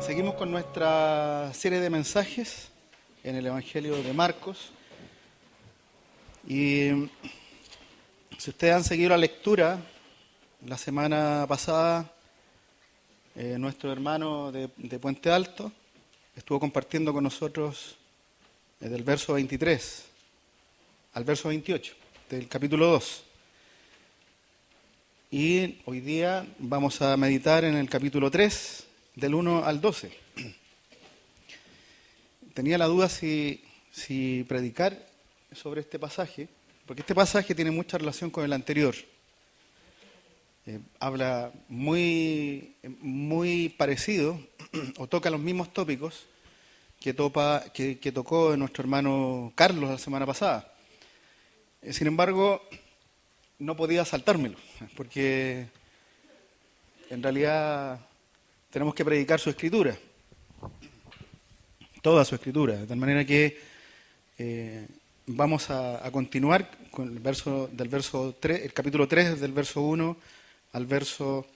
Seguimos con nuestra serie de mensajes en el Evangelio de Marcos. Y si ustedes han seguido la lectura, la semana pasada nuestro hermano de Puente Alto estuvo compartiendo con nosotros del verso 23 al verso 28 del capítulo 2. Y hoy día vamos a meditar en el capítulo 3, del 1 al 12. Tenía la duda si predicar sobre este pasaje, porque este pasaje tiene mucha relación con el anterior. Habla muy parecido, o toca los mismos tópicos que tocó nuestro hermano Carlos la semana pasada. Sin embargo, no podía saltármelo, porque en realidad tenemos que predicar su escritura, toda su escritura, de tal manera que vamos a continuar con el verso 3, el capítulo 3, del verso 1 al verso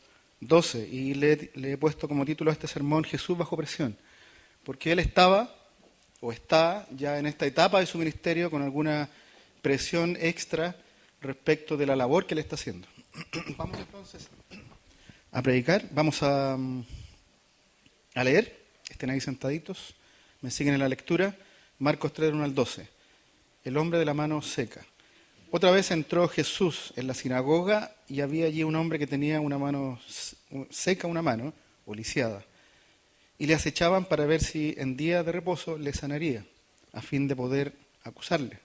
12, y le he puesto como título a este sermón Jesús bajo presión, porque él está ya en esta etapa de su ministerio con alguna presión extra respecto de la labor que él está haciendo. Vamos entonces a predicar, vamos a leer, estén ahí sentaditos, me siguen en la lectura, Marcos 3, 1 al 12. El hombre de la mano seca. Otra vez entró Jesús en la sinagoga y había allí un hombre que tenía una mano seca, o lisiada, y le acechaban para ver si en día de reposo le sanaría, a fin de poder acusarle.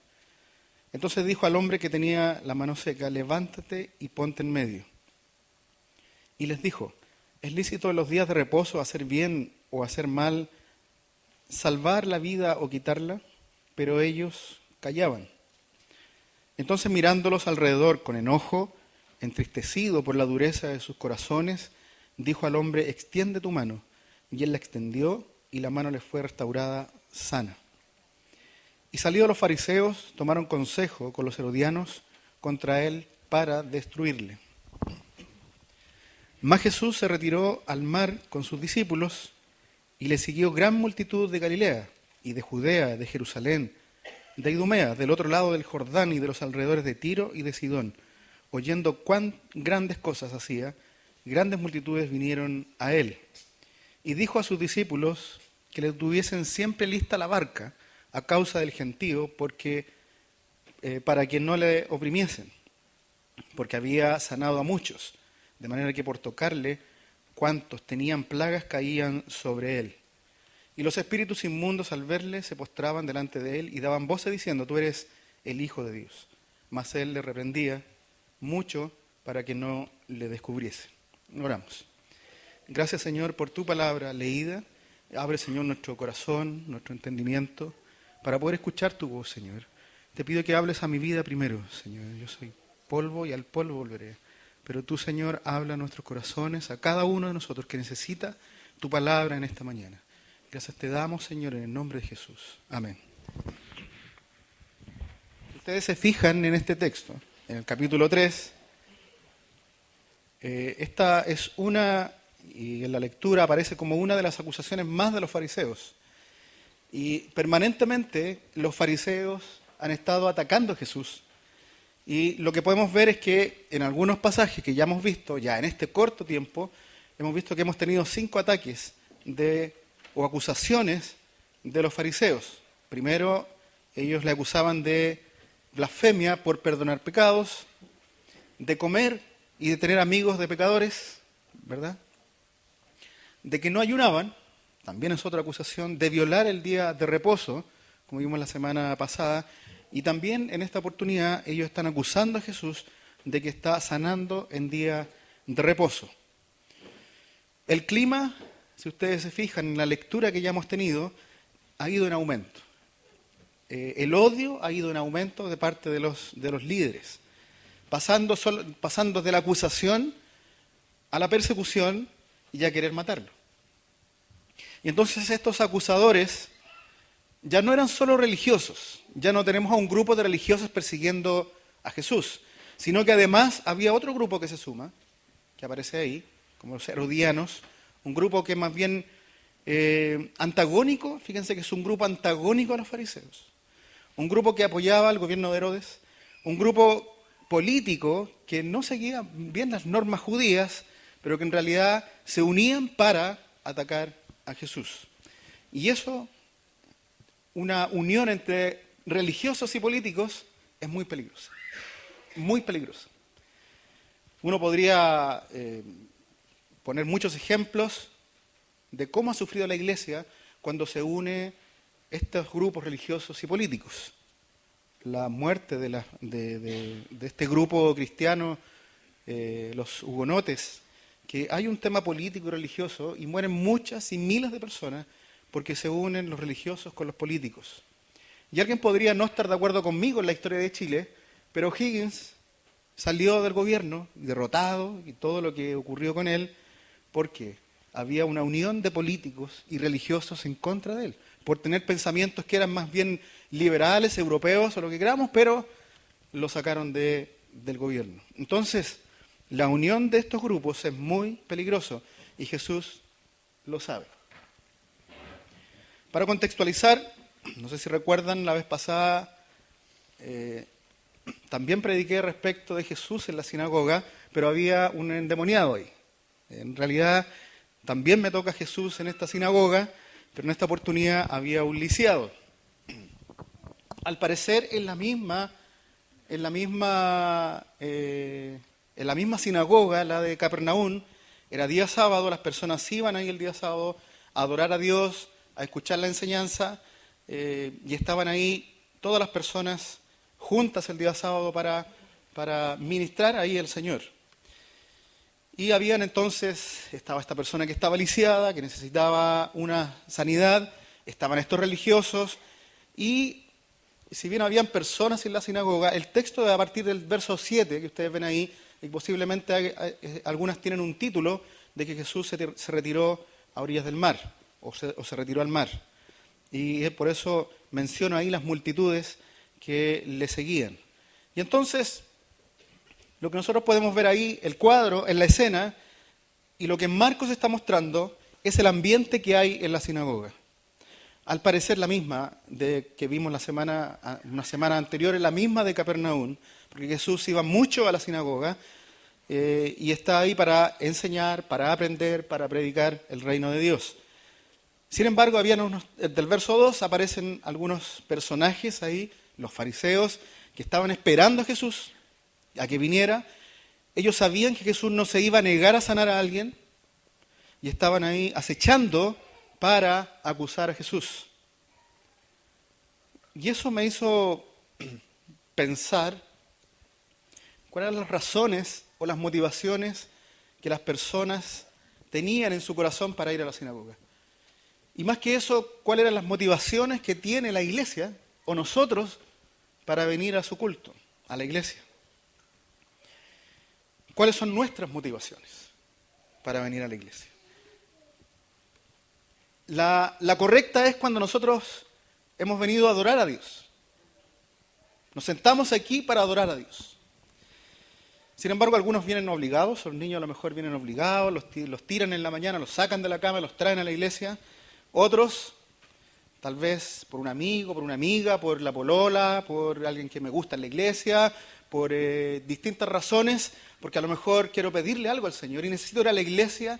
Entonces dijo al hombre que tenía la mano seca: levántate y ponte en medio. Y les dijo: ¿es lícito en los días de reposo hacer bien o hacer mal, salvar la vida o quitarla? Pero ellos callaban. Entonces, mirándolos alrededor con enojo, entristecido por la dureza de sus corazones, dijo al hombre: extiende tu mano. Y él la extendió, y la mano le fue restaurada sana. Y salidos los fariseos, tomaron consejo con los herodianos contra él para destruirle. Mas Jesús se retiró al mar con sus discípulos, y le siguió gran multitud de Galilea, y de Judea, de Jerusalén, de Idumea, del otro lado del Jordán, y de los alrededores de Tiro y de Sidón. Oyendo cuán grandes cosas hacía, grandes multitudes vinieron a él. Y dijo a sus discípulos que le tuviesen siempre lista la barca a causa del gentío, para que no le oprimiesen, porque había sanado a muchos, de manera que por tocarle, cuantos tenían plagas caían sobre él. Y los espíritus inmundos al verle se postraban delante de él y daban voces diciendo: tú eres el Hijo de Dios. Mas él le reprendía mucho para que no le descubriese. Oramos. Gracias, Señor, por tu palabra leída. Abre, Señor, nuestro corazón, nuestro entendimiento, para poder escuchar tu voz, Señor. Te pido que hables a mi vida primero, Señor. Yo soy polvo y al polvo volveré. Pero tú, Señor, habla a nuestros corazones, a cada uno de nosotros que necesita tu palabra en esta mañana. Gracias te damos, Señor, en el nombre de Jesús. Amén. Ustedes se fijan en este texto, en el capítulo 3. Esta es y en la lectura aparece como una de las acusaciones más de los fariseos. Y permanentemente los fariseos han estado atacando a Jesús. Y lo que podemos ver es que en algunos pasajes que ya hemos visto, ya en este corto tiempo, hemos visto que hemos tenido 5 ataques o acusaciones de los fariseos. Primero, ellos le acusaban de blasfemia por perdonar pecados, de comer y de tener amigos de pecadores, ¿verdad? De que no ayunaban, también es otra acusación, de violar el día de reposo, como vimos la semana pasada, y también en esta oportunidad ellos están acusando a Jesús de que está sanando en día de reposo. El clima, si ustedes se fijan en la lectura que ya hemos tenido, ha ido en aumento. El odio ha ido en aumento de parte de los líderes, pasando de la acusación a la persecución y a querer matarlo. Y entonces estos acusadores ya no eran solo religiosos, ya no tenemos a un grupo de religiosos persiguiendo a Jesús, sino que además había otro grupo que se suma, que aparece ahí, como los herodianos, un grupo que más bien antagónico, fíjense que es un grupo antagónico a los fariseos, un grupo que apoyaba al gobierno de Herodes, un grupo político que no seguía bien las normas judías, pero que en realidad se unían para atacar a Jesús. Y eso, una unión entre religiosos y políticos, es muy peligrosa. Muy peligrosa. Uno podría poner muchos ejemplos de cómo ha sufrido la Iglesia cuando se une estos grupos religiosos y políticos. La muerte de este grupo cristiano, los hugonotes, que hay un tema político y religioso y mueren muchas y miles de personas porque se unen los religiosos con los políticos. Y alguien podría no estar de acuerdo conmigo en la historia de Chile, pero Higgins salió del gobierno derrotado y todo lo que ocurrió con él porque había una unión de políticos y religiosos en contra de él, por tener pensamientos que eran más bien liberales, europeos o lo que queramos, pero lo sacaron del gobierno. Entonces, la unión de estos grupos es muy peligroso y Jesús lo sabe. Para contextualizar, no sé si recuerdan, la vez pasada también prediqué respecto de Jesús en la sinagoga, pero había un endemoniado ahí. En realidad, también me toca Jesús en esta sinagoga, pero en esta oportunidad había un lisiado. Al parecer, en la misma sinagoga, la de Capernaum, era día sábado, las personas iban ahí el día sábado a adorar a Dios, a escuchar la enseñanza, y estaban ahí todas las personas juntas el día sábado para ministrar ahí al Señor. Y estaba esta persona que estaba lisiada, que necesitaba una sanidad, estaban estos religiosos, y si bien habían personas en la sinagoga, el texto de a partir del verso 7 que ustedes ven ahí, y posiblemente algunas tienen un título de que Jesús se retiró a orillas del mar, o se retiró al mar. Y por eso menciono ahí las multitudes que le seguían. Y entonces, lo que nosotros podemos ver ahí, el cuadro, en la escena, y lo que Marcos está mostrando, es el ambiente que hay en la sinagoga. Al parecer la misma que vimos una semana anterior, es la misma de Capernaum, porque Jesús iba mucho a la sinagoga y está ahí para enseñar, para aprender, para predicar el reino de Dios. Sin embargo, del verso 2 aparecen algunos personajes ahí, los fariseos, que estaban esperando a Jesús, a que viniera. Ellos sabían que Jesús no se iba a negar a sanar a alguien y estaban ahí acechando para acusar a Jesús. Y eso me hizo pensar cuáles eran las razones o las motivaciones que las personas tenían en su corazón para ir a la sinagoga. Y más que eso, cuáles eran las motivaciones que tiene la iglesia o nosotros para venir a su culto, a la iglesia. ¿Cuáles son nuestras motivaciones para venir a la iglesia? La correcta es cuando nosotros hemos venido a adorar a Dios. Nos sentamos aquí para adorar a Dios. Sin embargo, algunos vienen obligados, los niños a lo mejor vienen obligados, los tiran en la mañana, los sacan de la cama, los traen a la iglesia. Otros, tal vez por un amigo, por una amiga, por la polola, por alguien que me gusta en la iglesia, por distintas razones, porque a lo mejor quiero pedirle algo al Señor y necesito ir a la iglesia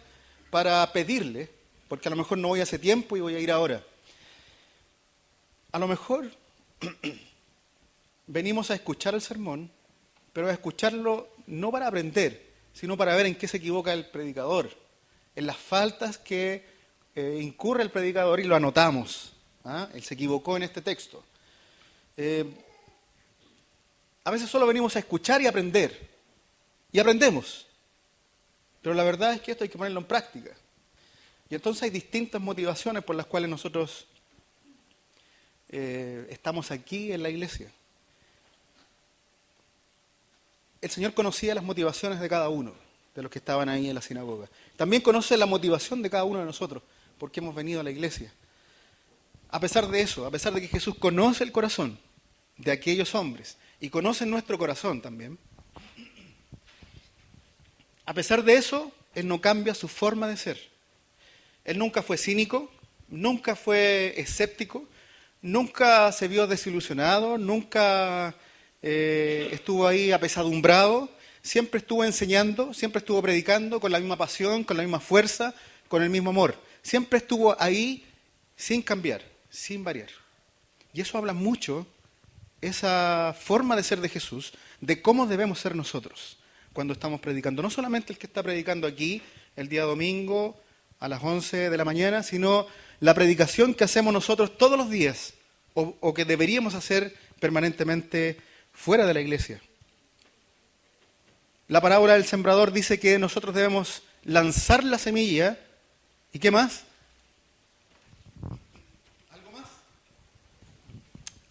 para pedirle, porque a lo mejor no voy hace tiempo y voy a ir ahora. a lo mejor venimos a escuchar el sermón, pero a escucharlo no para aprender, sino para ver en qué se equivoca el predicador, en las faltas que incurre el predicador y lo anotamos. ¿Ah? Él se equivocó en este texto. A veces solo venimos a escuchar y aprender, y aprendemos, pero la verdad es que esto hay que ponerlo en práctica. Y entonces hay distintas motivaciones por las cuales nosotros estamos aquí en la iglesia. El Señor conocía las motivaciones de cada uno de los que estaban ahí en la sinagoga. También conoce la motivación de cada uno de nosotros, porque hemos venido a la iglesia. A pesar de eso, a pesar de que Jesús conoce el corazón de aquellos hombres y conoce nuestro corazón también, a pesar de eso, Él no cambia su forma de ser. Él nunca fue cínico, nunca fue escéptico, nunca se vio desilusionado, nunca estuvo ahí apesadumbrado, siempre estuvo enseñando, siempre estuvo predicando con la misma pasión, con la misma fuerza, con el mismo amor. Siempre estuvo ahí sin cambiar, sin variar. Y eso habla mucho, esa forma de ser de Jesús, de cómo debemos ser nosotros cuando estamos predicando. No solamente el que está predicando aquí el día domingo a las 11 de la mañana, sino la predicación que hacemos nosotros todos los días o que deberíamos hacer permanentemente fuera de la iglesia. La parábola del sembrador dice que nosotros debemos lanzar la semilla. ¿Y qué más? ¿Algo más?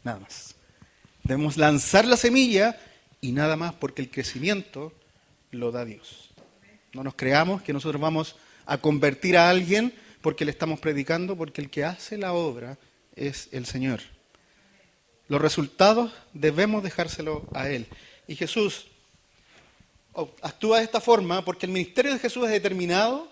Nada más. Debemos lanzar la semilla y nada más, porque el crecimiento lo da Dios. No nos creamos que nosotros vamos a convertir a alguien porque le estamos predicando, porque el que hace la obra es el Señor. Los resultados debemos dejárselo a Él. Y Jesús actúa de esta forma porque el ministerio de Jesús es determinado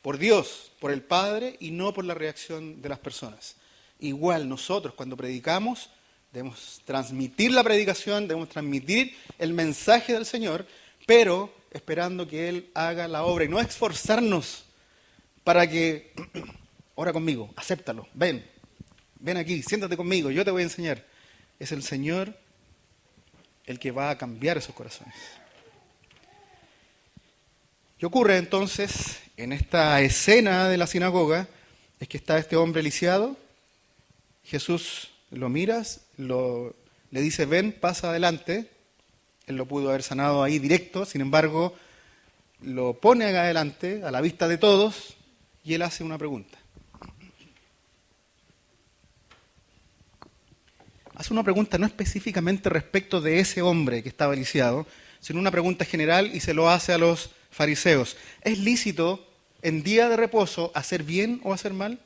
por Dios, por el Padre, y no por la reacción de las personas. Igual nosotros cuando predicamos debemos transmitir la predicación, debemos transmitir el mensaje del Señor, pero esperando que Él haga la obra y no esforzarnos para que, ora conmigo, acéptalo, ven aquí, siéntate conmigo, yo te voy a enseñar. Es el Señor el que va a cambiar esos corazones. ¿Qué ocurre entonces en esta escena de la sinagoga? Es que está este hombre lisiado, Jesús lo mira, le dice, ven, pasa adelante. Él lo pudo haber sanado ahí directo, sin embargo, lo pone adelante, a la vista de todos, y él hace una pregunta. Hace una pregunta no específicamente respecto de ese hombre que estaba lisiado, sino una pregunta general y se lo hace a los fariseos. ¿Es lícito en día de reposo hacer bien o hacer mal?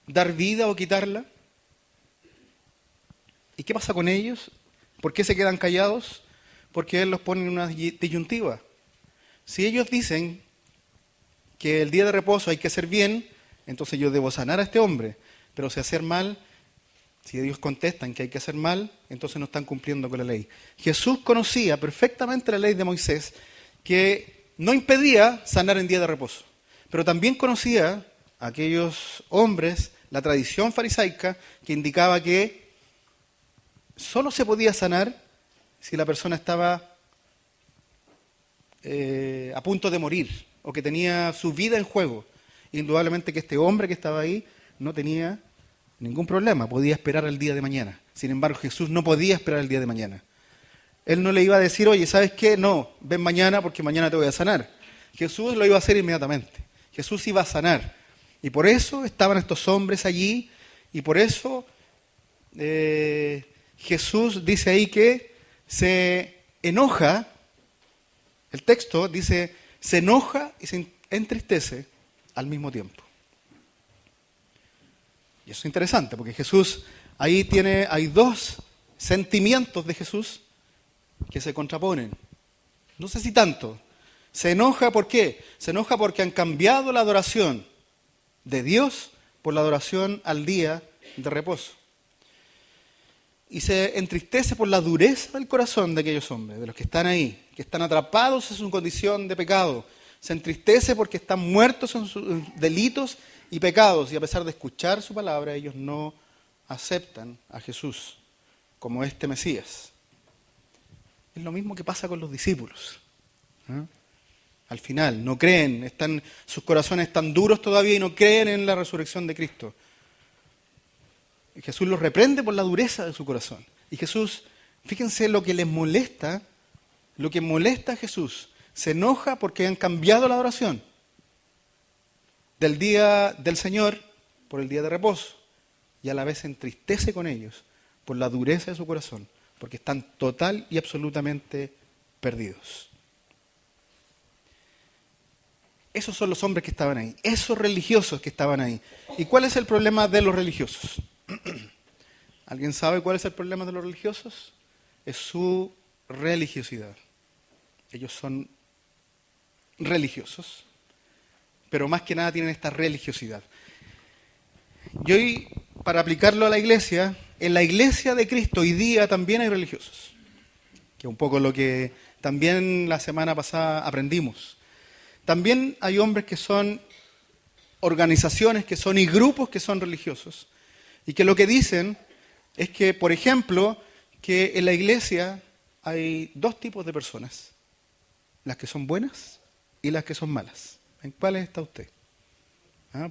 ¿Dar vida o quitarla? ¿Y qué pasa con ellos? ¿Por qué se quedan callados? Porque Él los pone en una disyuntiva. Si ellos dicen que el día de reposo hay que hacer bien, entonces yo debo sanar a este hombre. Pero si hacer mal, si ellos contestan que hay que hacer mal, entonces no están cumpliendo con la ley. Jesús conocía perfectamente la ley de Moisés, que no impedía sanar en día de reposo. Pero también conocía a aquellos hombres la tradición farisaica que indicaba que solo se podía sanar si la persona estaba a punto de morir o que tenía su vida en juego. Indudablemente que este hombre que estaba ahí no tenía ningún problema, podía esperar el día de mañana. Sin embargo, Jesús no podía esperar el día de mañana. Él no le iba a decir, oye, ¿sabes qué? No, ven mañana porque mañana te voy a sanar. Jesús lo iba a hacer inmediatamente. Jesús iba a sanar. Y por eso estaban estos hombres allí, y por eso Jesús dice ahí que se enoja, el texto dice, se enoja y se entristece al mismo tiempo. Y eso es interesante, porque Jesús, ahí hay dos sentimientos de Jesús que se contraponen. No sé si tanto. Se enoja, ¿por qué? Se enoja porque han cambiado la adoración de Dios por la adoración al día de reposo. Y se entristece por la dureza del corazón de aquellos hombres, de los que están ahí, que están atrapados en su condición de pecado. Se entristece porque están muertos en sus delitos y pecados, y a pesar de escuchar su palabra, ellos no aceptan a Jesús como este Mesías, es lo mismo que pasa con los discípulos. Al final, no creen, sus corazones están duros todavía y no creen en la resurrección de Cristo. Y Jesús los reprende por la dureza de su corazón. Y Jesús, fíjense lo que les molesta, lo que molesta a Jesús. Se enoja porque han cambiado la adoración del día del Señor por el día de reposo. Y a la vez se entristece con ellos por la dureza de su corazón, porque están total y absolutamente perdidos. Esos son los hombres que estaban ahí, esos religiosos que estaban ahí. ¿Y cuál es el problema de los religiosos? ¿Alguien sabe cuál es el problema de los religiosos? Es su religiosidad. Ellos son religiosos, pero más que nada tienen esta religiosidad. Y hoy, para aplicarlo a la iglesia, en la iglesia de Cristo hoy día también hay religiosos, que es un poco lo que también la semana pasada aprendimos. También hay hombres que son organizaciones que son y grupos que son religiosos y que lo que dicen es que, por ejemplo, que en la iglesia hay dos tipos de personas, las que son buenas y las que son malas. ¿En cuáles está usted?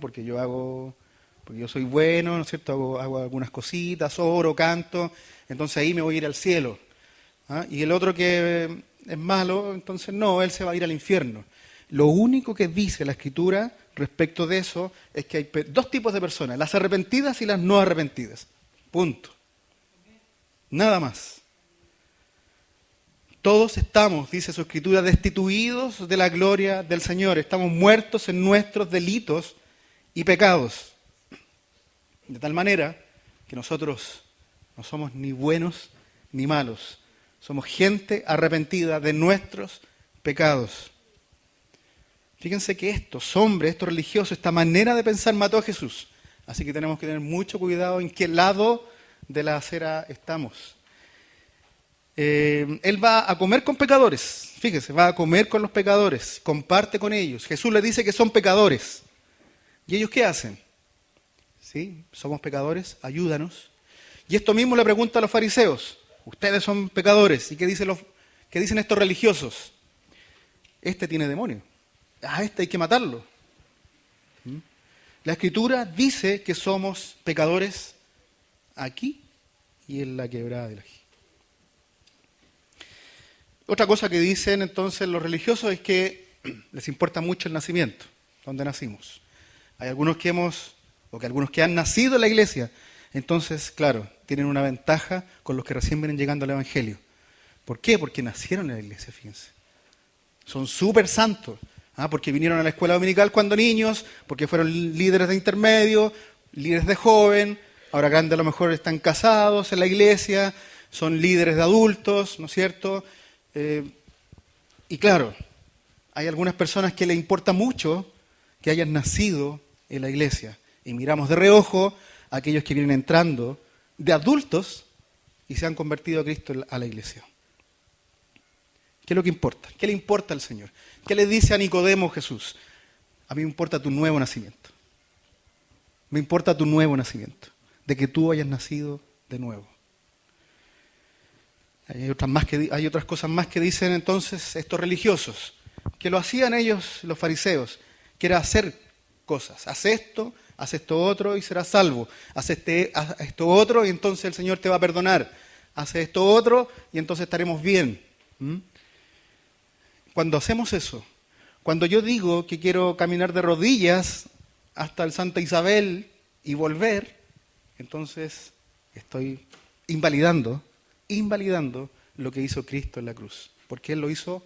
Porque yo soy bueno, ¿no es cierto? Hago algunas cositas, oro, canto, entonces ahí me voy a ir al cielo. Y el otro que es malo, entonces no, él se va a ir al infierno. Lo único que dice la Escritura respecto de eso es que hay dos tipos de personas, las arrepentidas y las no arrepentidas. Punto. Nada más. Todos estamos, dice su Escritura, destituidos de la gloria del Señor. Estamos muertos en nuestros delitos y pecados. De tal manera que nosotros no somos ni buenos ni malos. Somos gente arrepentida de nuestros pecados. Fíjense que estos hombres, estos religiosos, esta manera de pensar mató a Jesús. Así que tenemos que tener mucho cuidado en qué lado de la acera estamos. Él va a comer con pecadores. Fíjense, va a comer con los pecadores. Comparte con ellos. Jesús les dice que son pecadores. ¿Y ellos qué hacen? ¿Sí? Somos pecadores, ayúdanos. Y esto mismo le pregunta a los fariseos. Ustedes son pecadores. ¿Y qué dicen estos religiosos? Este tiene demonio. A este hay que matarlo. La Escritura dice que somos pecadores aquí y en la quebrada del Ají. Otra cosa que dicen entonces los religiosos es que les importa mucho el nacimiento, dónde nacimos. Hay algunos que han nacido en la iglesia, entonces, claro, tienen una ventaja con los que recién vienen llegando al Evangelio. ¿Por qué? Porque nacieron en la iglesia, fíjense. Son súper santos. Porque vinieron a la escuela dominical cuando niños, porque fueron líderes de intermedio, líderes de joven, ahora grandes a lo mejor están casados en la iglesia, son líderes de adultos, ¿no es cierto? Y claro, hay algunas personas que les importa mucho que hayan nacido en la iglesia. Y miramos de reojo a aquellos que vienen entrando de adultos y se han convertido a Cristo a la iglesia. ¿Qué es lo que importa? ¿Qué le importa al Señor? ¿Qué le dice a Nicodemo Jesús? A mí me importa tu nuevo nacimiento. Me importa tu nuevo nacimiento, de que tú hayas nacido de nuevo. Hay otras cosas más que dicen entonces estos religiosos, que lo hacían ellos, los fariseos, que era hacer cosas. Haz esto otro y serás salvo. Haz esto otro y entonces el Señor te va a perdonar. Haz esto otro y entonces estaremos bien. Cuando hacemos eso, cuando yo digo que quiero caminar de rodillas hasta el Santa Isabel y volver, entonces estoy invalidando lo que hizo Cristo en la cruz. Porque Él lo hizo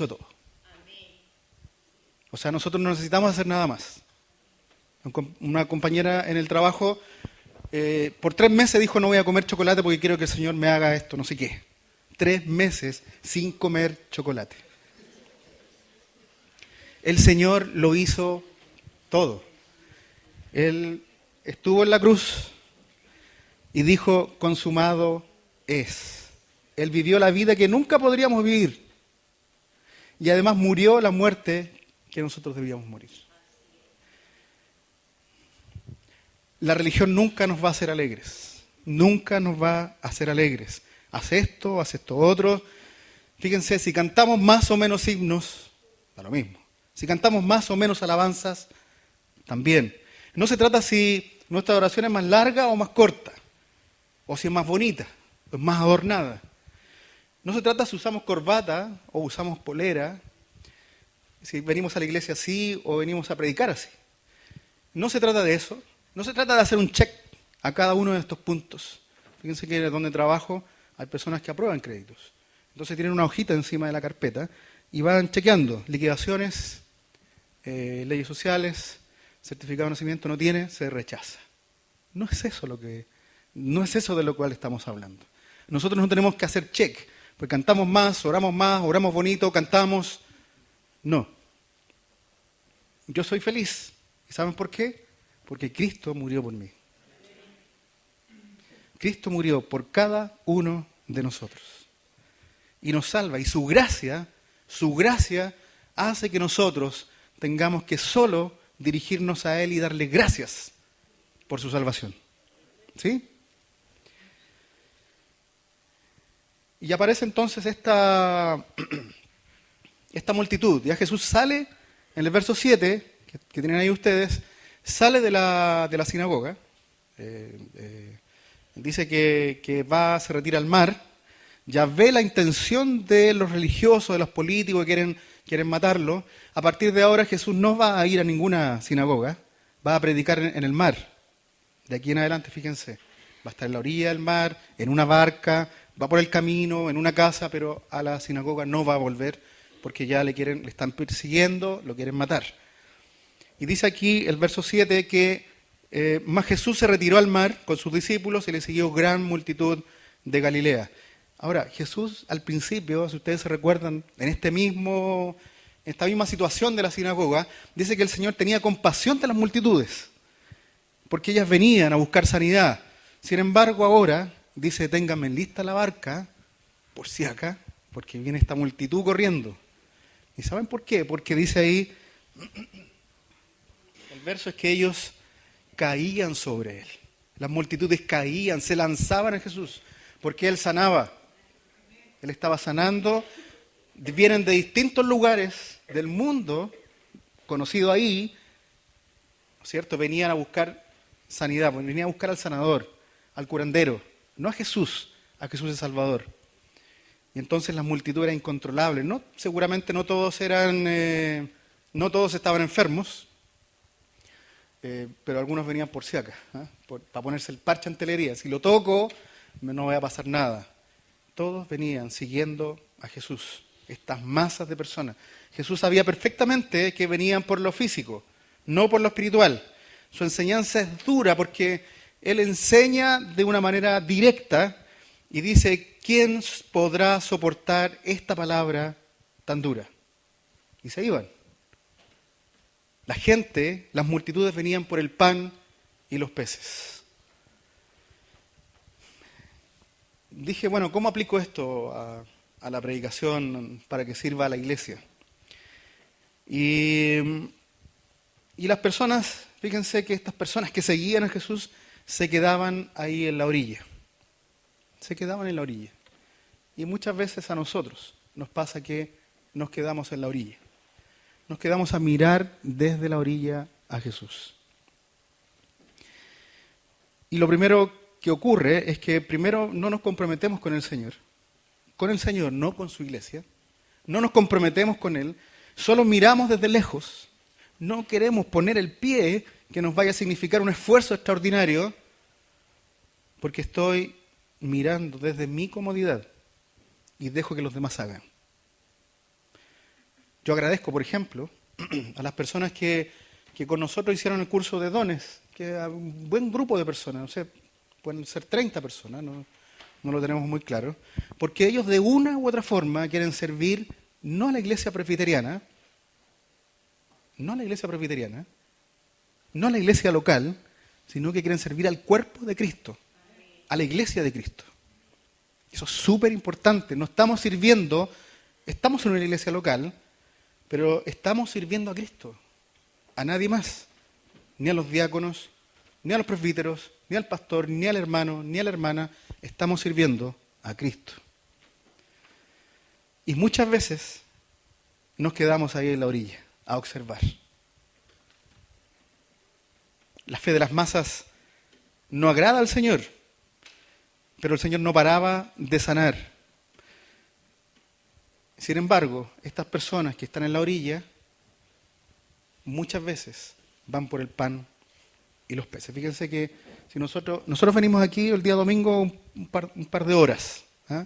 todo. O sea, nosotros no necesitamos hacer nada más. Una compañera en el trabajo por 3 meses dijo: no voy a comer chocolate porque quiero que el Señor me haga esto, no sé qué. 3 meses sin comer chocolate. El Señor lo hizo todo. Él estuvo en la cruz y dijo: consumado es. Él vivió la vida que nunca podríamos vivir. Y además murió la muerte que nosotros debíamos morir. La religión nunca nos va a hacer alegres. Nunca nos va a hacer alegres. Haz esto otro. Fíjense, si cantamos más o menos himnos, da lo mismo. Si cantamos más o menos alabanzas, también. No se trata si nuestra oración es más larga o más corta, o si es más bonita, o es más adornada. No se trata si usamos corbata o usamos polera, si venimos a la iglesia así o venimos a predicar así. No se trata de eso. No se trata de hacer un check a cada uno de estos puntos. Fíjense que donde trabajo hay personas que aprueban créditos. Entonces tienen una hojita encima de la carpeta y van chequeando liquidaciones, leyes sociales, certificado de nacimiento no tiene, se rechaza. No es eso de lo cual estamos hablando. Nosotros no tenemos que hacer check, porque cantamos más, oramos bonito, cantamos. No. Yo soy feliz. ¿Y saben por qué? Porque Cristo murió por mí. Cristo murió por cada uno de nosotros. Y nos salva. Y su gracia hace que nosotros tengamos que solo dirigirnos a Él y darle gracias por su salvación. ¿Sí? Y aparece entonces esta multitud. Ya Jesús sale en el verso 7, que tienen ahí ustedes, sale de la sinagoga. Dice que se retira al mar. Ya ve la intención de los religiosos, de los políticos que quieren matarlo. A partir de ahora Jesús no va a ir a ninguna sinagoga, va a predicar en el mar. De aquí en adelante, fíjense, va a estar en la orilla del mar, en una barca, va por el camino, en una casa, pero a la sinagoga no va a volver porque ya le están persiguiendo, lo quieren matar. Y dice aquí el verso 7 que más Jesús se retiró al mar con sus discípulos y le siguió gran multitud de Galilea. Ahora, Jesús al principio, si ustedes se recuerdan, en esta misma situación de la sinagoga, dice que el Señor tenía compasión de las multitudes, porque ellas venían a buscar sanidad. Sin embargo, ahora dice, ténganme lista la barca, por si acá, porque viene esta multitud corriendo. ¿Y saben por qué? Porque dice ahí, el verso es que ellos caían sobre Él. Las multitudes caían, se lanzaban a Jesús, porque Él sanaba. Él estaba sanando, vienen de distintos lugares del mundo, conocido ahí, ¿no es cierto? Venían a buscar sanidad, venían a buscar al sanador, al curandero, no a Jesús el Salvador. Y entonces la multitud era incontrolable. Seguramente no todos estaban enfermos, pero algunos venían por si acá, para ponerse el parche ante la herida. Si lo toco, no va a pasar nada. Todos venían siguiendo a Jesús, estas masas de personas. Jesús sabía perfectamente que venían por lo físico, no por lo espiritual. Su enseñanza es dura porque Él enseña de una manera directa y dice, ¿quién podrá soportar esta palabra tan dura? Y se iban. La gente, las multitudes venían por el pan y los peces. Dije, bueno, ¿cómo aplico esto a la predicación para que sirva a la iglesia? Y las personas, fíjense que estas personas que seguían a Jesús se quedaban ahí en la orilla. Se quedaban en la orilla. Y muchas veces a nosotros nos pasa que nos quedamos en la orilla. Nos quedamos a mirar desde la orilla a Jesús. Y lo primero que ocurre es que primero no nos comprometemos con el Señor, no con su iglesia, no nos comprometemos con Él, solo miramos desde lejos, no queremos poner el pie que nos vaya a significar un esfuerzo extraordinario, porque estoy mirando desde mi comodidad y dejo que los demás hagan. Yo agradezco, por ejemplo, a las personas que con nosotros hicieron el curso de dones, que a un buen grupo de personas, no sé, pueden ser 30 personas, no lo tenemos muy claro, porque ellos de una u otra forma quieren servir no a la iglesia presbiteriana, no a la iglesia local, sino que quieren servir al cuerpo de Cristo, a la iglesia de Cristo. Eso es súper importante. No estamos sirviendo, estamos en una iglesia local, pero estamos sirviendo a Cristo, a nadie más, ni a los diáconos, ni a los presbíteros, ni al pastor, ni al hermano, ni a la hermana. Estamos sirviendo a Cristo. Y muchas veces nos quedamos ahí en la orilla, a observar. La fe de las masas no agrada al Señor, pero el Señor no paraba de sanar. Sin embargo, estas personas que están en la orilla, muchas veces van por el pan y los peces. Fíjense que si nosotros venimos aquí el día domingo un par de horas, ¿ah?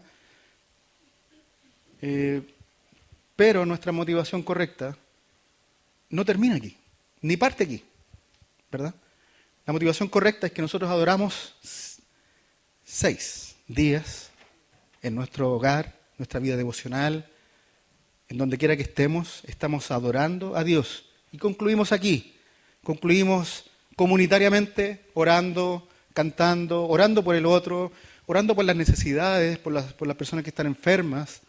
Pero nuestra motivación correcta no termina aquí, ni parte aquí, ¿verdad? La motivación correcta es que nosotros adoramos 6 días en nuestro hogar, nuestra vida devocional, en donde quiera que estemos, estamos adorando a Dios. Y concluimos aquí, concluimos comunitariamente orando, cantando, orando por el otro, orando por las necesidades, por las personas que están enfermas,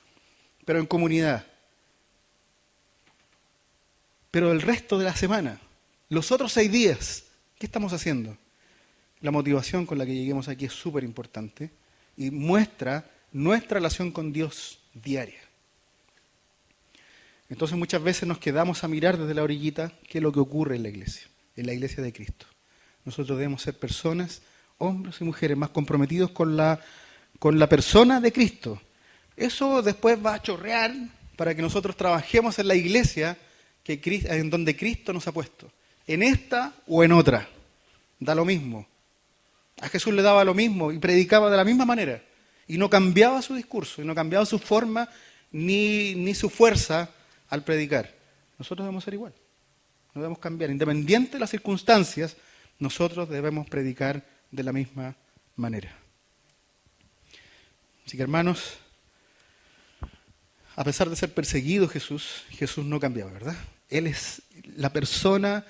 pero en comunidad. Pero el resto de la semana, los otros 6 días, ¿qué estamos haciendo? La motivación con la que lleguemos aquí es súper importante y muestra nuestra relación con Dios diaria. Entonces muchas veces nos quedamos a mirar desde la orillita qué es lo que ocurre en la iglesia de Cristo. Nosotros debemos ser personas, hombres y mujeres, más comprometidos con la persona de Cristo. Eso después va a chorrear para que nosotros trabajemos en la iglesia en donde Cristo nos ha puesto. En esta o en otra. Da lo mismo. A Jesús le daba lo mismo y predicaba de la misma manera. Y no cambiaba su discurso, y no cambiaba su forma ni su fuerza al predicar. Nosotros debemos ser igual. No debemos cambiar. Independiente de las circunstancias, nosotros debemos predicar de la misma manera. Así que, hermanos, a pesar de ser perseguido Jesús no cambiaba, ¿verdad? Él es la persona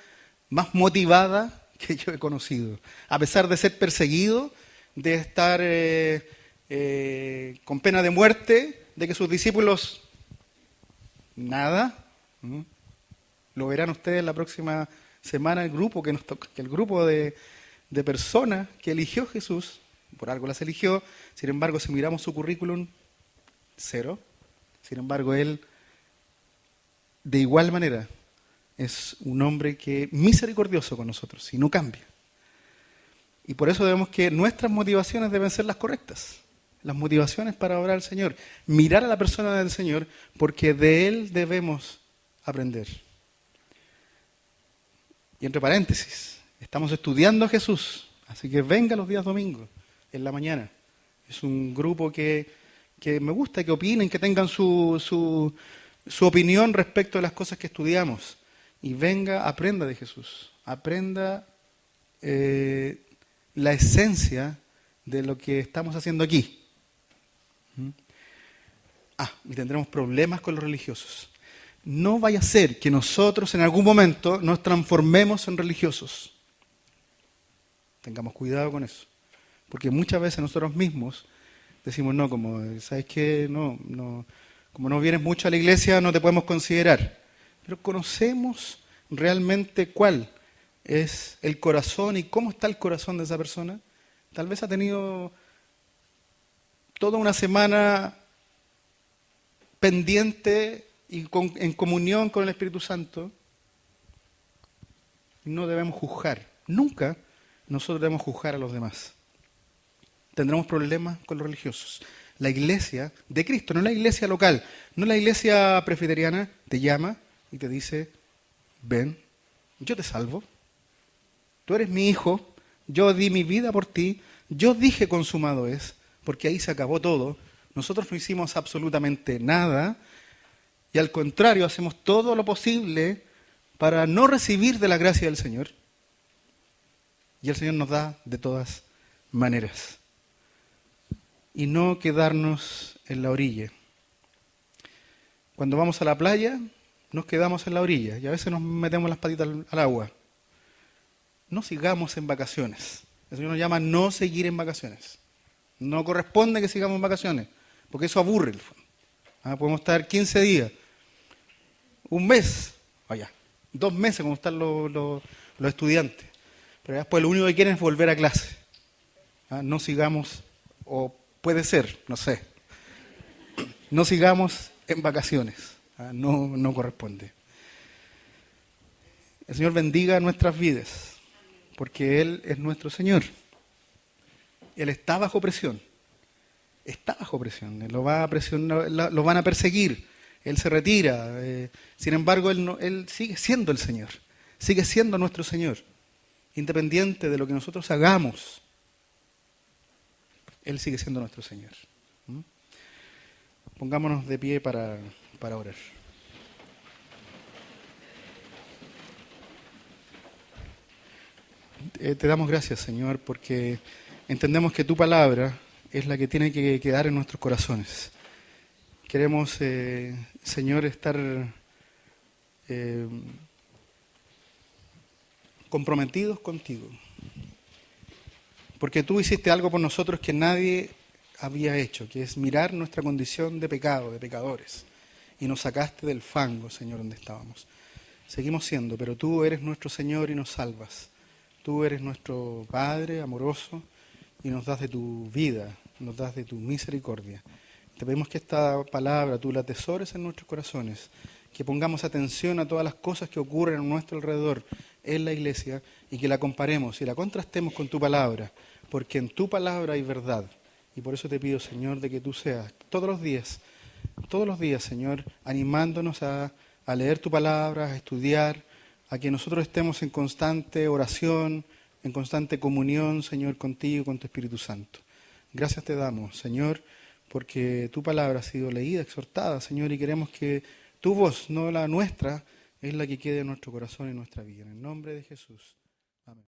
más motivada que yo he conocido. A pesar de ser perseguido, de estar con pena de muerte, de que sus discípulos nada. Lo verán ustedes la próxima semana, el grupo que nos toca, que el grupo de personas que eligió Jesús, por algo las eligió. Sin embargo, si miramos su currículum, 0. Sin embargo, él, de igual manera, es un hombre que misericordioso con nosotros y no cambia. Y por eso debemos que nuestras motivaciones deben ser las correctas. Las motivaciones para orar al Señor. Mirar a la persona del Señor, porque de Él debemos aprender. Y entre paréntesis, estamos estudiando a Jesús, así que venga los días domingos, en la mañana. Es un grupo que me gusta, que opinen, que tengan su opinión respecto a las cosas que estudiamos. Y venga, aprenda de Jesús, aprenda la esencia de lo que estamos haciendo aquí. Y tendremos problemas con los religiosos. No vaya a ser que nosotros en algún momento nos transformemos en religiosos. Tengamos cuidado con eso. Porque muchas veces nosotros mismos decimos, no, como, ¿sabes qué? No, como no vienes mucho a la iglesia, no te podemos considerar. Pero conocemos realmente cuál es el corazón y cómo está el corazón de esa persona. Tal vez ha tenido toda una semana pendiente y en comunión con el Espíritu Santo. No debemos juzgar. Nunca nosotros debemos juzgar a los demás. Tendremos problemas con los religiosos. La iglesia de Cristo, no la iglesia local, no la iglesia presbiteriana, te llama y te dice, ven, yo te salvo, tú eres mi hijo, yo di mi vida por ti, yo dije consumado es, porque ahí se acabó todo. Nosotros no hicimos absolutamente nada y al contrario hacemos todo lo posible para no recibir de la gracia del Señor. Y el Señor nos da de todas maneras. Y no quedarnos en la orilla. Cuando vamos a la playa, nos quedamos en la orilla y a veces nos metemos las patitas al agua. No sigamos en vacaciones. El Señor nos llama a no seguir en vacaciones. No corresponde que sigamos en vacaciones, porque eso aburre. Podemos estar 15 días, un mes, 2 meses como están los estudiantes. pero después lo único que quieren es volver a clase. No sigamos, o puede ser, no sé, no sigamos en vacaciones. No corresponde. El Señor bendiga nuestras vidas, porque Él es nuestro Señor. Él está bajo presión. Está bajo presión. Lo van a perseguir. Él se retira. Sin embargo, Él sigue siendo el Señor. Sigue siendo nuestro Señor. Independiente de lo que nosotros hagamos, Él sigue siendo nuestro Señor. Pongámonos de pie para orar. Te damos gracias, Señor, porque entendemos que tu palabra es la que tiene que quedar en nuestros corazones. Queremos, Señor, estar comprometidos contigo. Porque tú hiciste algo por nosotros que nadie había hecho, que es mirar nuestra condición de pecado, de pecadores. Y nos sacaste del fango, Señor, donde estábamos. Seguimos siendo, pero tú eres nuestro Señor y nos salvas. Tú eres nuestro Padre amoroso y nos das de tu vida, nos das de tu misericordia. Te pedimos que esta palabra tú la atesores en nuestros corazones, que pongamos atención a todas las cosas que ocurren a nuestro alrededor en la iglesia y que la comparemos y la contrastemos con tu palabra, porque en tu palabra hay verdad. Y por eso te pido, Señor, de que tú seas todos los días, Señor, animándonos a leer tu palabra, a estudiar, a que nosotros estemos en constante oración, en constante comunión, Señor, contigo y con tu Espíritu Santo. Gracias te damos, Señor, porque tu palabra ha sido leída, exhortada, Señor, y queremos que tu voz, no la nuestra, es la que quede en nuestro corazón y en nuestra vida. En el nombre de Jesús. Amén.